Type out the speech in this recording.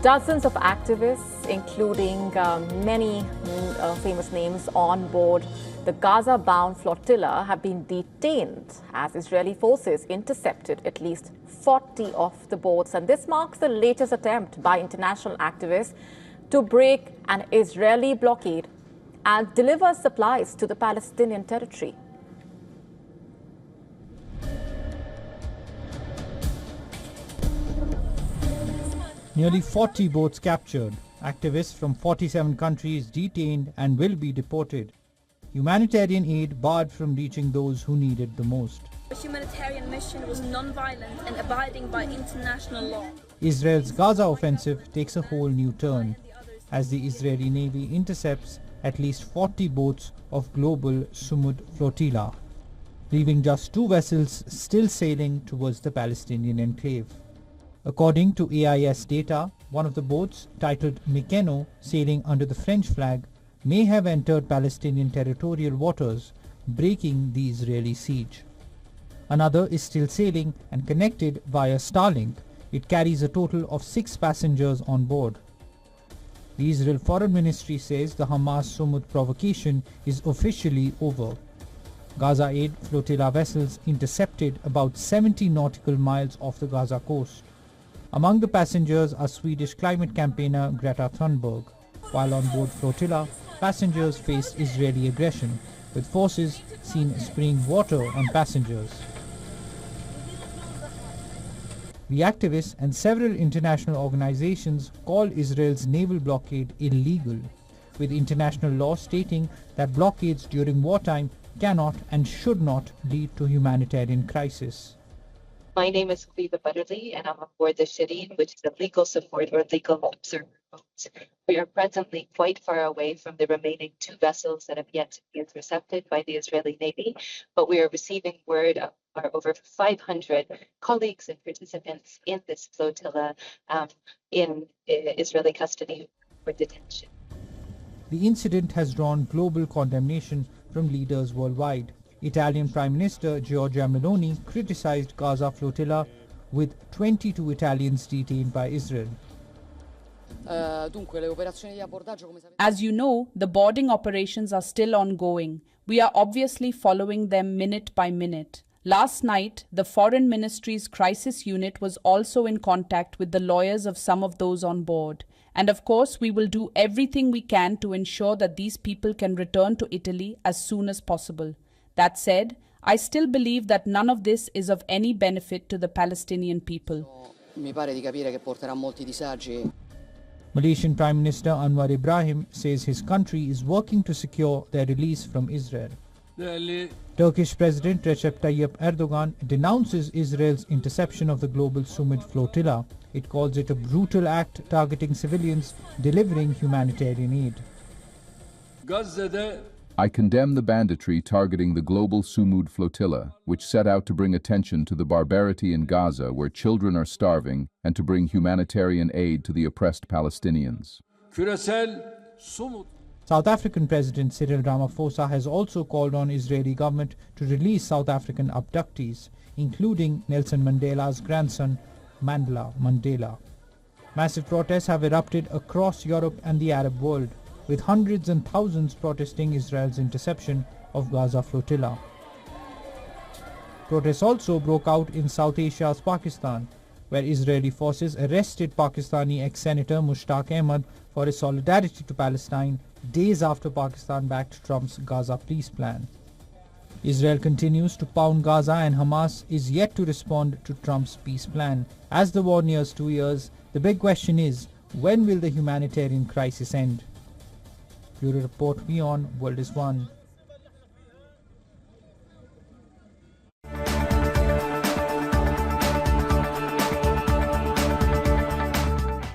Dozens of activists, including many famous names on board the Gaza-bound flotilla, have been detained as Israeli forces intercepted at least 40 of the boats. And this marks the latest attempt by international activists to break an Israeli blockade and deliver supplies to the Palestinian territory. Nearly 40 boats captured, activists from 47 countries detained and will be deported. Humanitarian aid barred from reaching those who need it the most. The humanitarian mission was non-violent and abiding by international law. Israel's Gaza offensive takes a whole new turn as the Israeli Navy intercepts at least 40 boats of global Sumud flotilla, leaving just 2 vessels still sailing towards the Palestinian enclave. According to AIS data, one of the boats, titled Mikeno, sailing under the French flag, may have entered Palestinian territorial waters, breaking the Israeli siege. Another is still sailing and connected via Starlink. It carries a total of 6 passengers on board. The Israel Foreign Ministry says the Hamas-Sumud provocation is officially over. Gaza aid flotilla vessels intercepted about 70 nautical miles off the Gaza coast. Among the passengers are Swedish climate campaigner Greta Thunberg. While on board flotilla, passengers faced Israeli aggression, with forces seen spraying water on passengers. The activists and several international organizations call Israel's naval blockade illegal, with international law stating that blockades during wartime cannot and should not lead to humanitarian crisis. My name is Viva Butterly, and I'm on board the Shireen, which is a legal support or legal observer boat. We are presently quite far away from the remaining 2 vessels that have yet to be intercepted by the Israeli Navy, but we are receiving word of our over 500 colleagues and participants in this flotilla in Israeli custody for detention. The incident has drawn global condemnation from leaders worldwide. Italian Prime Minister Giorgia Meloni criticized Gaza flotilla, with 22 Italians detained by Israel. As you know, the boarding operations are still ongoing. We are obviously following them minute by minute. Last night, the Foreign Ministry's crisis unit was also in contact with the lawyers of some of those on board. And of course, we will do everything we can to ensure that these people can return to Italy as soon as possible. That said, I still believe that none of this is of any benefit to the Palestinian people. Malaysian Prime Minister Anwar Ibrahim says his country is working to secure their release from Israel. Turkish President Recep Tayyip Erdogan denounces Israel's interception of the global Sumud flotilla. It calls it a brutal act targeting civilians delivering humanitarian aid. I condemn the banditry targeting the global Sumud flotilla, which set out to bring attention to the barbarity in Gaza where children are starving and to bring humanitarian aid to the oppressed Palestinians. South African President Cyril Ramaphosa has also called on Israeli government to release South African abductees, including Nelson Mandela's grandson, Mandla Mandela. Massive protests have erupted across Europe and the Arab world, with hundreds and thousands protesting Israel's interception of Gaza flotilla. Protests also broke out in South Asia's Pakistan, where Israeli forces arrested Pakistani ex-Senator Mushtaq Ahmad for his solidarity to Palestine days after Pakistan backed Trump's Gaza peace plan. Israel continues to pound Gaza, and Hamas is yet to respond to Trump's peace plan. As the war nears 2 years, the big question is, when will the humanitarian crisis end? Bureau Report WION World is One.